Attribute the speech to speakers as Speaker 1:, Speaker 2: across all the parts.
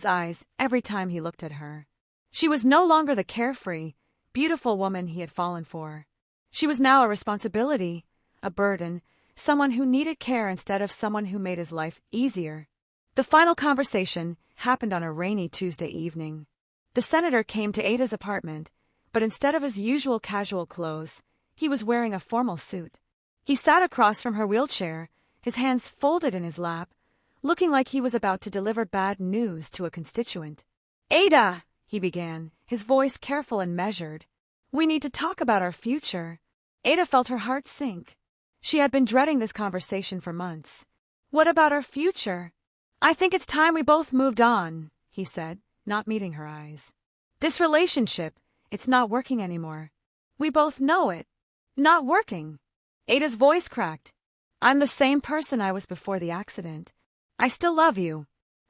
Speaker 1: eyes every time he looked at her. She was no longer the carefree, beautiful woman he had fallen for. She was now a responsibility, a burden, someone who needed care instead of someone who made his life easier. The final conversation happened on a rainy Tuesday evening. The senator came to Ada's apartment, but instead of his usual casual clothes, he was wearing a formal suit. He sat across from her wheelchair, his hands folded in his lap, looking like he was about to deliver bad news to a constituent. "Ada," he began, his voice careful and measured. "We need to talk about our future." Ada felt her heart sink. She had been dreading this conversation for months. "What about our future?" "I think it's time we both moved on," he said, not meeting her eyes. "This relationship, it's not working anymore. We both know it. Not working." Ada's voice cracked. "I'm the same person I was before the accident. I still love you.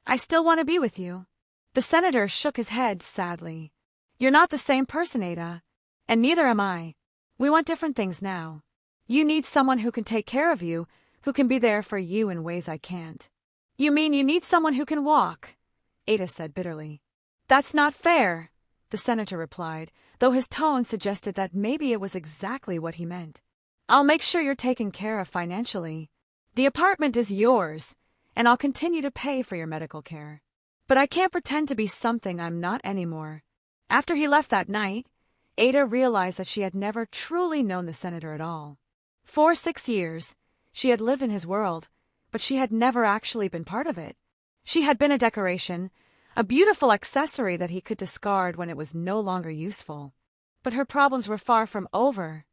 Speaker 1: I still want to be with you." The senator shook his head sadly. "You're not the same person, Ada. And neither am I. We want different things now. You need someone who can take care of you, who can be there for you in ways I can't." "You mean you need someone who can walk?" Ada said bitterly. "That's not fair," the senator replied, though his tone suggested that maybe it was exactly what he meant. "I'll make sure you're taken care of financially. The apartment is yours, and I'll continue to pay for your medical care. But I can't pretend to be something I'm not anymore." After he left that night, Ada realized that she had never truly known the senator at all. For 6 years, she had lived in his world, but she had never actually been part of it. She had been a decoration, a beautiful accessory that he could discard when it was no longer useful. But her problems were far from over.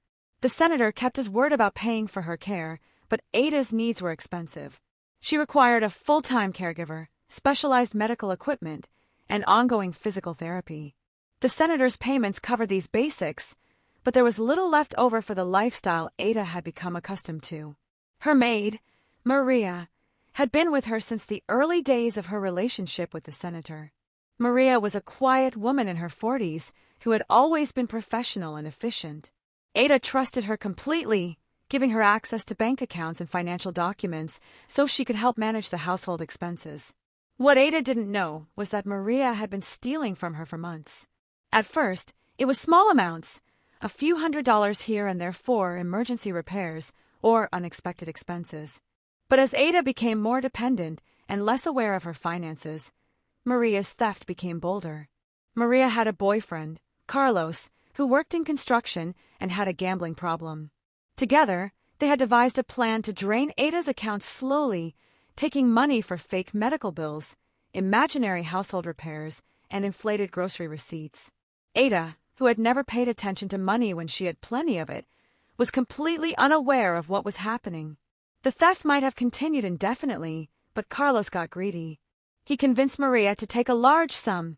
Speaker 1: The senator kept his word about paying for her care, but Ada's needs were expensive. She required a full-time caregiver, specialized medical equipment, and ongoing physical therapy. The senator's payments covered these basics, but there was little left over for the lifestyle Ada had become accustomed to. Her maid, Maria, had been with her since the early days of her relationship with the senator. Maria was a quiet woman in her 40s who had always been professional and efficient. Ada trusted her completely, giving her access to bank accounts and financial documents so she could help manage the household expenses. What Ada didn't know was that Maria had been stealing from her for months. At first, it was small amounts, a few $100s here and there for emergency repairs or unexpected expenses. But as Ada became more dependent and less aware of her finances, Maria's theft became bolder. Maria had a boyfriend, Carlos, who worked in construction and had a gambling problem. Together, they had devised a plan to drain Ada's accounts slowly, taking money for fake medical bills, imaginary household repairs, and inflated grocery receipts. Ada, who had never paid attention to money when she had plenty of it, was completely unaware of what was happening. The theft might have continued indefinitely, but Carlos got greedy. He convinced Maria to take a large sum,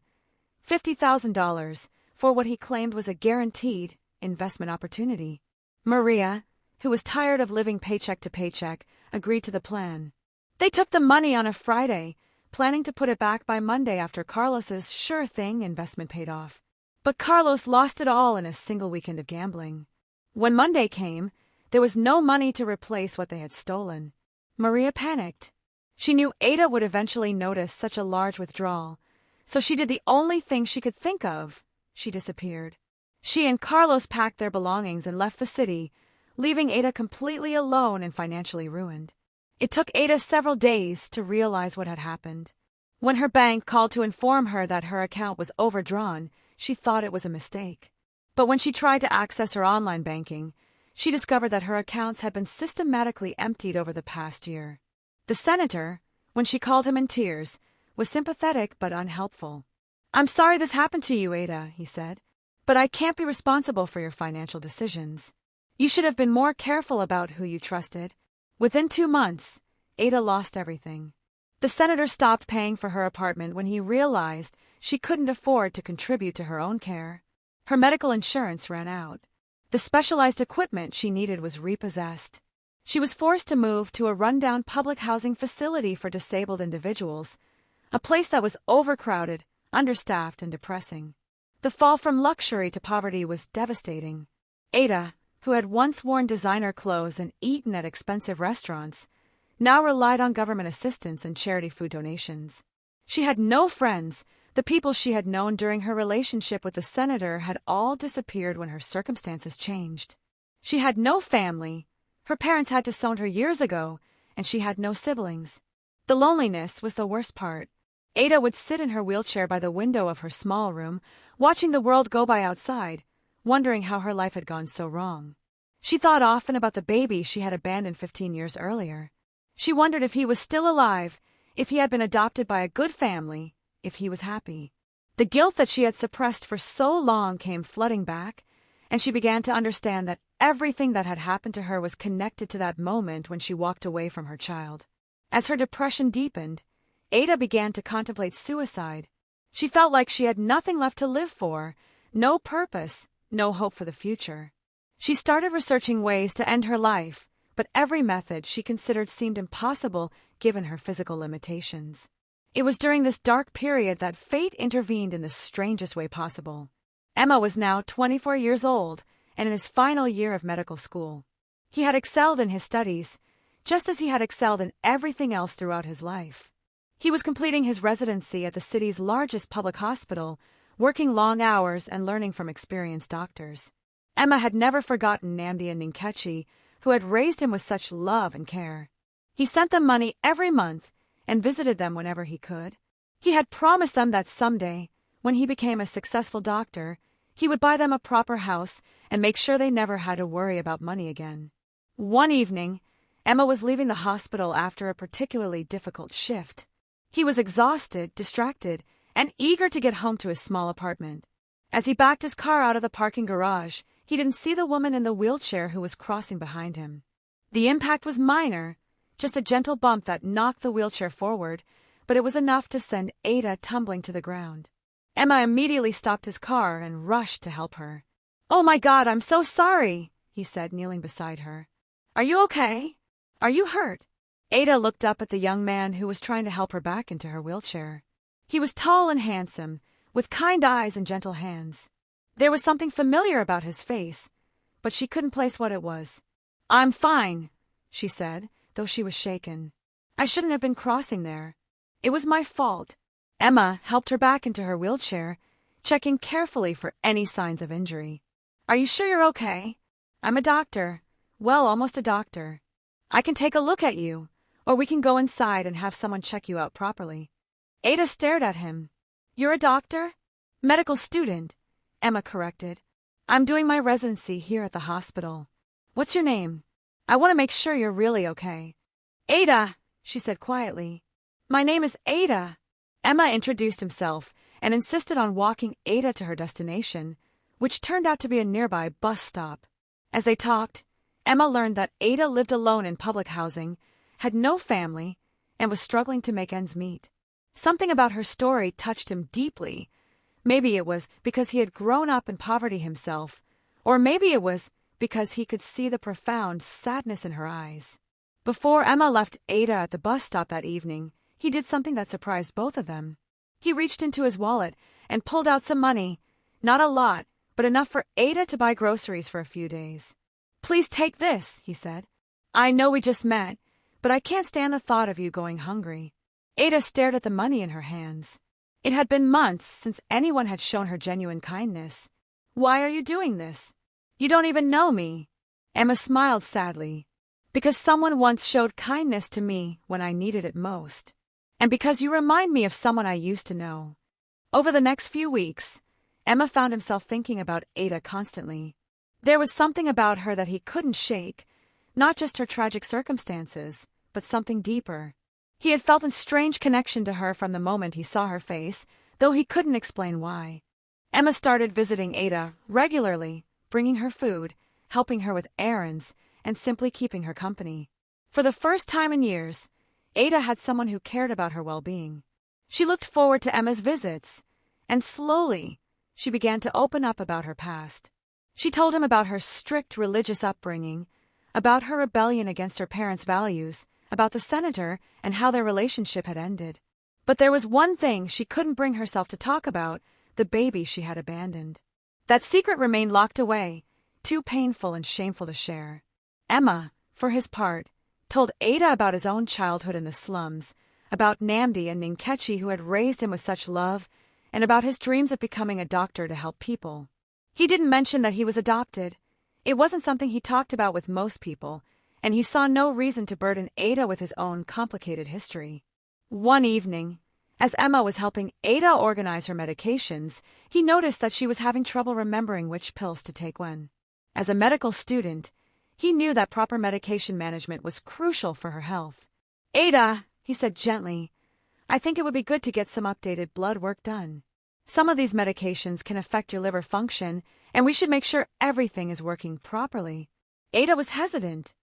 Speaker 1: $50,000, for what he claimed was a guaranteed investment opportunity. Maria, who was tired of living paycheck to paycheck, agreed to the plan. They took the money on a Friday, planning to put it back by Monday after Carlos's sure-thing investment paid off. But Carlos lost it all in a single weekend of gambling. When Monday came, there was no money to replace what they had stolen. Maria panicked. She knew Ada would eventually notice such a large withdrawal, so she did the only thing she could think of. She disappeared. She and Carlos packed their belongings and left the city, leaving Ada completely alone and financially ruined. It took Ada several days to realize what had happened. When her bank called to inform her that her account was overdrawn, she thought it was a mistake. But when she tried to access her online banking, she discovered that her accounts had been systematically emptied over the past year. The senator, when she called him in tears, was sympathetic but unhelpful. "I'm sorry this happened to you, Ada," he said, "but I can't be responsible for your financial decisions. You should have been more careful about who you trusted." Within 2 months, Ada lost everything. The senator stopped paying for her apartment when he realized she couldn't afford to contribute to her own care. Her medical insurance ran out. The specialized equipment she needed was repossessed. She was forced to move to a rundown public housing facility for disabled individuals, a place that was overcrowded, understaffed, and depressing. The fall from luxury to poverty was devastating. Ada, who had once worn designer clothes and eaten at expensive restaurants, now relied on government assistance and charity food donations. She had no friends. The people she had known during her relationship with the senator had all disappeared when her circumstances changed. She had no family. Her parents had disowned her years ago, and she had no siblings. The loneliness was the worst part. Ada would sit in her wheelchair by the window of her small room, watching the world go by outside, wondering how her life had gone so wrong. She thought often about the baby she had abandoned 15 years earlier. She wondered if he was still alive, if he had been adopted by a good family, if he was happy. The guilt that she had suppressed for so long came flooding back, and she began to understand that everything that had happened to her was connected to that moment when she walked away from her child. As her depression deepened, Ada began to contemplate suicide. She felt like she had nothing left to live for, no purpose, no hope for the future. She started researching ways to end her life, but every method she considered seemed impossible given her physical limitations. It was during this dark period that fate intervened in the strangest way possible. Emma was now 24 years old and in his final year of medical school. He had excelled in his studies, just as he had excelled in everything else throughout his life. He was completing his residency at the city's largest public hospital, working long hours and learning from experienced doctors. Emma had never forgotten Namdi and Ninkechi, who had raised him with such love and care. He sent them money every month and visited them whenever he could. He had promised them that someday, when he became a successful doctor, he would buy them a proper house and make sure they never had to worry about money again. One evening, Emma was leaving the hospital after a particularly difficult shift. He was exhausted, distracted, and eager to get home to his small apartment. As he backed his car out of the parking garage, he didn't see the woman in the wheelchair who was crossing behind him. The impact was minor, just a gentle bump that knocked the wheelchair forward, but it was enough to send Ada tumbling to the ground. Emma immediately stopped his car and rushed to help her. "Oh my God, I'm so sorry," he said, kneeling beside her. "Are you okay? Are you hurt?" Ada looked up at the young man who was trying to help her back into her wheelchair. He was tall and handsome, with kind eyes and gentle hands. There was something familiar about his face, but she couldn't place what it was. "I'm fine," she said, though she was shaken. "I shouldn't have been crossing there. It was my fault." Emma helped her back into her wheelchair, checking carefully for any signs of injury. "Are you sure you're okay? I'm a doctor. Well, almost a doctor. I can take a look at you, or we can go inside and have someone check you out properly." Ada stared at him. "You're a doctor?" "Medical student," Emma corrected. "I'm doing my residency here at the hospital. What's your name? I want to make sure you're really okay." "Ada," she said quietly. "My name is Ada." Emma introduced himself and insisted on walking Ada to her destination, which turned out to be a nearby bus stop. As they talked, Emma learned that Ada lived alone in public housing, had no family, and was struggling to make ends meet. Something about her story touched him deeply. Maybe it was because he had grown up in poverty himself, or maybe it was because he could see the profound sadness in her eyes. Before Emma left Ada at the bus stop that evening, he did something that surprised both of them. He reached into his wallet and pulled out some money, not a lot, but enough for Ada to buy groceries for a few days. "Please take this," he said. "I know we just met, but I can't stand the thought of you going hungry." Ada stared at the money in her hands. It had been months since anyone had shown her genuine kindness. "Why are you doing this? You don't even know me." Emma smiled sadly. "Because someone once showed kindness to me when I needed it most. And because you remind me of someone I used to know." Over the next few weeks, Emma found himself thinking about Ada constantly. There was something about her that he couldn't shake, not just her tragic circumstances, but something deeper. He had felt a strange connection to her from the moment he saw her face, though he couldn't explain why. Emma started visiting Ada regularly, bringing her food, helping her with errands, and simply keeping her company. For the first time in years, Ada had someone who cared about her well-being. She looked forward to Emma's visits, and slowly, she began to open up about her past. She told him about her strict religious upbringing, about her rebellion against her parents' values, about the senator and how their relationship had ended. But there was one thing she couldn't bring herself to talk about, the baby she had abandoned. That secret remained locked away, too painful and shameful to share. Emma, for his part, told Ada about his own childhood in the slums, about Namdi and Ninkechi who had raised him with such love, and about his dreams of becoming a doctor to help people. He didn't mention that he was adopted. It wasn't something he talked about with most people, and he saw no reason to burden Ada with his own complicated history. One evening, as Emma was helping Ada organize her medications, he noticed that she was having trouble remembering which pills to take when. As a medical student, he knew that proper medication management was crucial for her health. "Ada," he said gently, "I think it would be good to get some updated blood work done. Some of these medications can affect your liver function, and we should make sure everything is working properly." Ada was hesitant.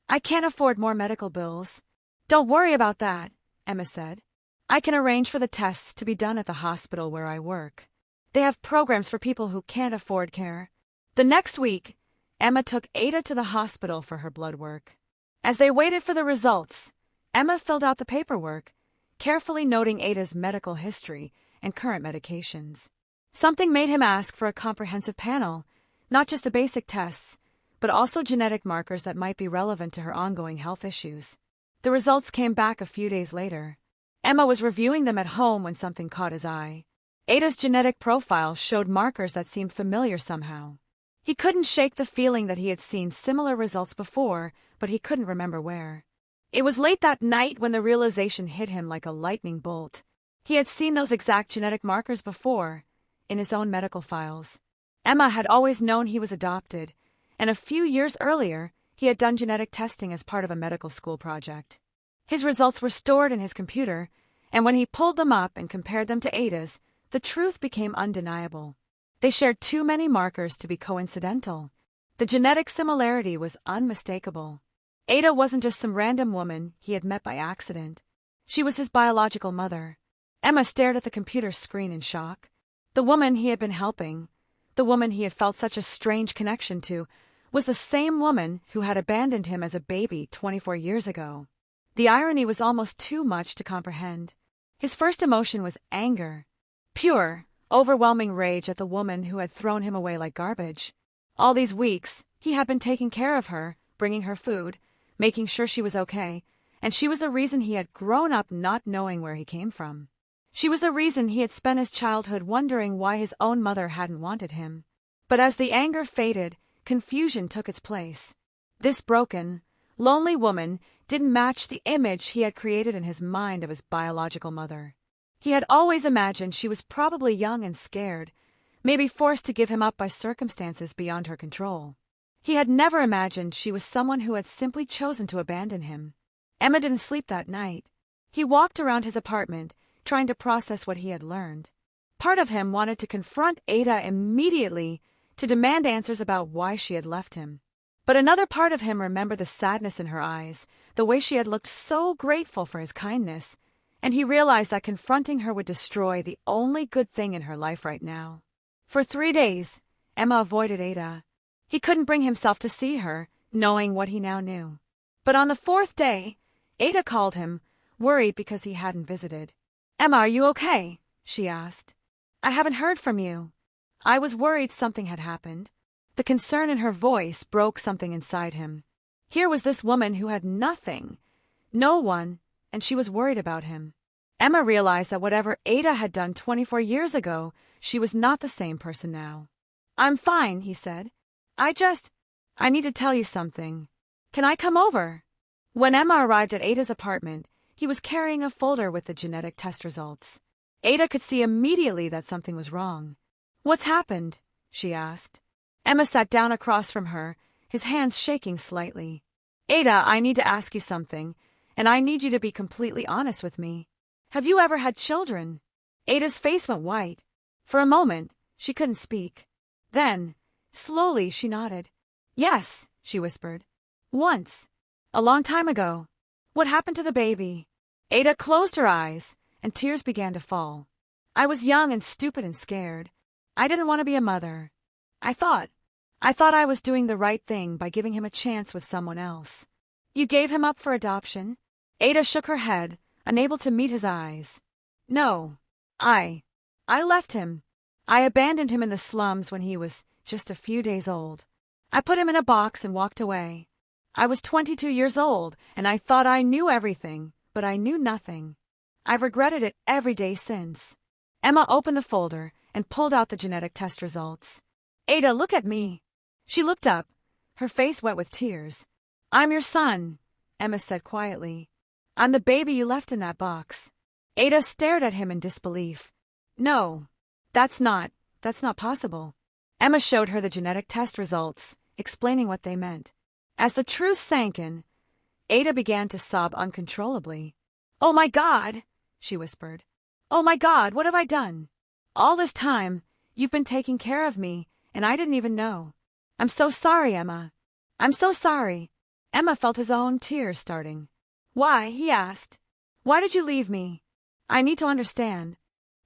Speaker 1: "I can't afford more medical bills." "Don't worry about that," Emma said. "I can arrange for the tests to be done at the hospital where I work. They have programs for people who can't afford care." The next week, Emma took Ada to the hospital for her blood work. As they waited for the results, Emma filled out the paperwork, carefully noting Ada's medical history and current medications. Something made him ask for a comprehensive panel, not just the basic tests, but also genetic markers that might be relevant to her ongoing health issues. The results came back a few days later. Emma was reviewing them at home when something caught his eye. Ada's genetic profile showed markers that seemed familiar somehow. He couldn't shake the feeling that he had seen similar results before, but he couldn't remember where. It was late that night when the realization hit him like a lightning bolt. He had seen those exact genetic markers before, in his own medical files. Emma had always known he was adopted, and a few years earlier, he had done genetic testing as part of a medical school project. His results were stored in his computer, and when he pulled them up and compared them to Ada's, the truth became undeniable. They shared too many markers to be coincidental. The genetic similarity was unmistakable. Ada wasn't just some random woman he had met by accident. She was his biological mother. Emma stared at the computer screen in shock. The woman he had been helping, the woman he had felt such a strange connection to, was the same woman who had abandoned him as a baby 24 years ago. The irony was almost too much to comprehend. His first emotion was anger. Pure, overwhelming rage at the woman who had thrown him away like garbage. All these weeks, he had been taking care of her, bringing her food, making sure she was okay, and she was the reason he had grown up not knowing where he came from. She was the reason he had spent his childhood wondering why his own mother hadn't wanted him. But as the anger faded, confusion took its place. This broken, lonely woman didn't match the image he had created in his mind of his biological mother. He had always imagined she was probably young and scared, maybe forced to give him up by circumstances beyond her control. He had never imagined she was someone who had simply chosen to abandon him. Emma didn't sleep that night. He walked around his apartment, trying to process what he had learned. Part of him wanted to confront Ada immediately, to demand answers about why she had left him. But another part of him remembered the sadness in her eyes, the way she had looked so grateful for his kindness, and he realized that confronting her would destroy the only good thing in her life right now. For 3 days, Emma avoided Ada. He couldn't bring himself to see her, knowing what he now knew. But on the 4th day, Ada called him, worried because he hadn't visited. "Emma, are you okay?" she asked. "I haven't heard from you." I was worried something had happened. The concern in her voice broke something inside him. Here was this woman who had nothing, no one, and she was worried about him. Emma realized that whatever Ada had done 24 years ago, she was not the same person now. "I'm fine," he said. I need to tell you something. Can I come over?" When Emma arrived at Ada's apartment, he was carrying a folder with the genetic test results. Ada could see immediately that something was wrong. "What's happened?" she asked. Emma sat down across from her, his hands shaking slightly. "Ada, I need to ask you something, and I need you to be completely honest with me. Have you ever had children?" Ada's face went white. For a moment, she couldn't speak. Then, slowly, she nodded. "Yes," she whispered. "Once. A long time ago." "What happened to the baby?" Ada closed her eyes, and tears began to fall. "I was young and stupid and scared. I didn't want to be a mother. I thought I was doing the right thing by giving him a chance with someone else." "You gave him up for adoption?" Ada shook her head, unable to meet his eyes. "No. I left him. I abandoned him in the slums when he was just a few days old. I put him in a box and walked away. I was 22 years old, and I thought I knew everything, but I knew nothing. I've regretted it every day since. Emma opened the folder and pulled out the genetic test results. Ada, look at me. She looked up, her face wet with tears. I'm your son, Emma said quietly. I'm the baby you left in that box. Ada stared at him in disbelief. No, that's not possible. Emma showed her the genetic test results, explaining what they meant. As the truth sank in, Ada began to sob uncontrollably. Oh my God, she whispered. Oh my God, what have I done? All this time, you've been taking care of me, and I didn't even know. I'm so sorry, Emma. I'm so sorry. Emma felt his own tears starting. Why? He asked. Why did you leave me? I need to understand.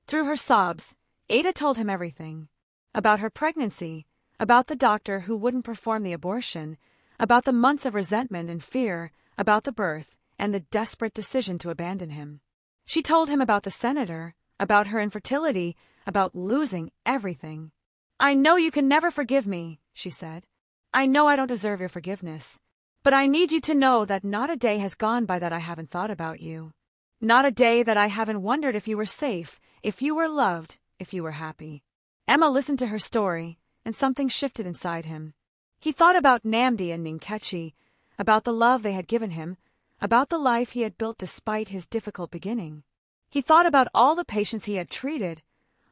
Speaker 1: Through her sobs, Ada told him everything. About her pregnancy, about the doctor who wouldn't perform the abortion, about the months of resentment and fear, about the birth, and the desperate decision to abandon him. She told him about the senator, about her infertility, about losing everything. I know you can never forgive me, she said. I know I don't deserve your forgiveness. But I need you to know that not a day has gone by that I haven't thought about you. Not a day that I haven't wondered if you were safe, if you were loved, if you were happy. Emma listened to her story, and something shifted inside him. He thought about Namdi and Ninkechi, about the love they had given him, about the life he had built despite his difficult beginning. He thought about all the patients he had treated,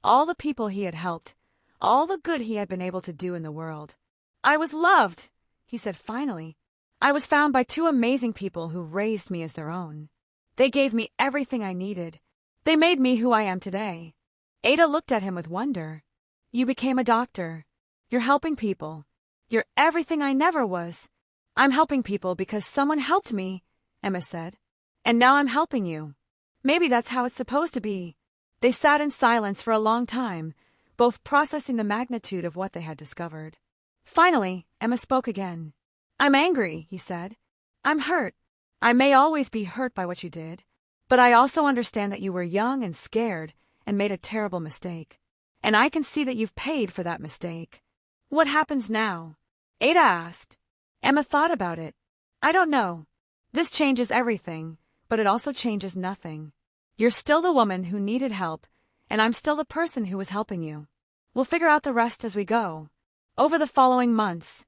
Speaker 1: all the people he had helped, all the good he had been able to do in the world. I was loved, he said finally. I was found by two amazing people who raised me as their own. They gave me everything I needed. They made me who I am today. Ada looked at him with wonder. You became a doctor. You're helping people. You're everything I never was. I'm helping people because someone helped me, Emma said. And now I'm helping you. Maybe that's how it's supposed to be. They sat in silence for a long time, both processing the magnitude of what they had discovered. Finally, Emma spoke again. I'm angry, he said. I'm hurt. I may always be hurt by what you did, but I also understand that you were young and scared and made a terrible mistake. And I can see that you've paid for that mistake. What happens now? Ada asked. Emma thought about it. I don't know. This changes everything, but it also changes nothing. You're still the woman who needed help, and I'm still the person who was helping you. We'll figure out the rest as we go. Over the following months,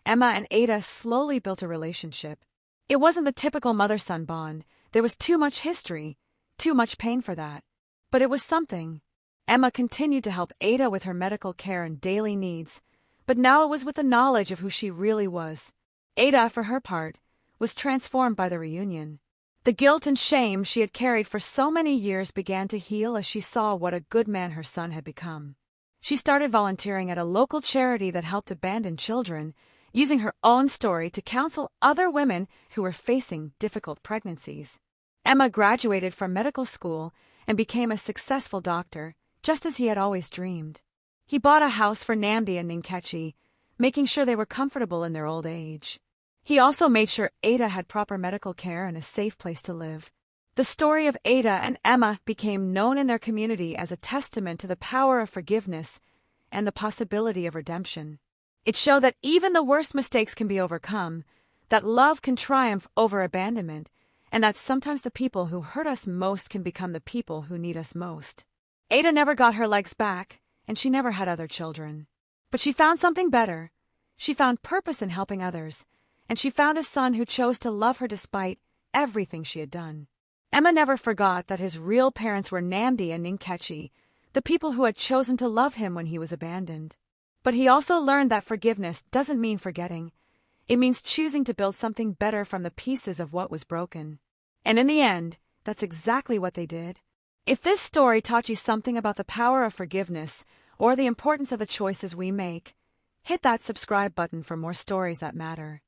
Speaker 1: Emma and Ada slowly built a relationship. It wasn't the typical mother-son bond. There was too much history, too much pain for that. But it was something. Emma continued to help Ada with her medical care and daily needs, but now it was with the knowledge of who she really was. Ada, for her part, was transformed by the reunion. The guilt and shame she had carried for so many years began to heal as she saw what a good man her son had become. She started volunteering at a local charity that helped abandoned children, using her own story to counsel other women who were facing difficult pregnancies. Emma graduated from medical school and became a successful doctor, just as he had always dreamed. He bought a house for Namdi and Ninkechi, making sure they were comfortable in their old age. He also made sure Ada had proper medical care and a safe place to live. The story of Ada and Emma became known in their community as a testament to the power of forgiveness and the possibility of redemption. It showed that even the worst mistakes can be overcome, that love can triumph over abandonment, and that sometimes the people who hurt us most can become the people who need us most. Ada never got her legs back, and she never had other children. But she found something better. She found purpose in helping others, and she found a son who chose to love her despite everything she had done. Emma never forgot that his real parents were Namdi and Ninkechi, the people who had chosen to love him when he was abandoned. But he also learned that forgiveness doesn't mean forgetting. It means choosing to build something better from the pieces of what was broken. And in the end, that's exactly what they did. If this story taught you something about the power of forgiveness or the importance of the choices we make, hit that subscribe button for more stories that matter.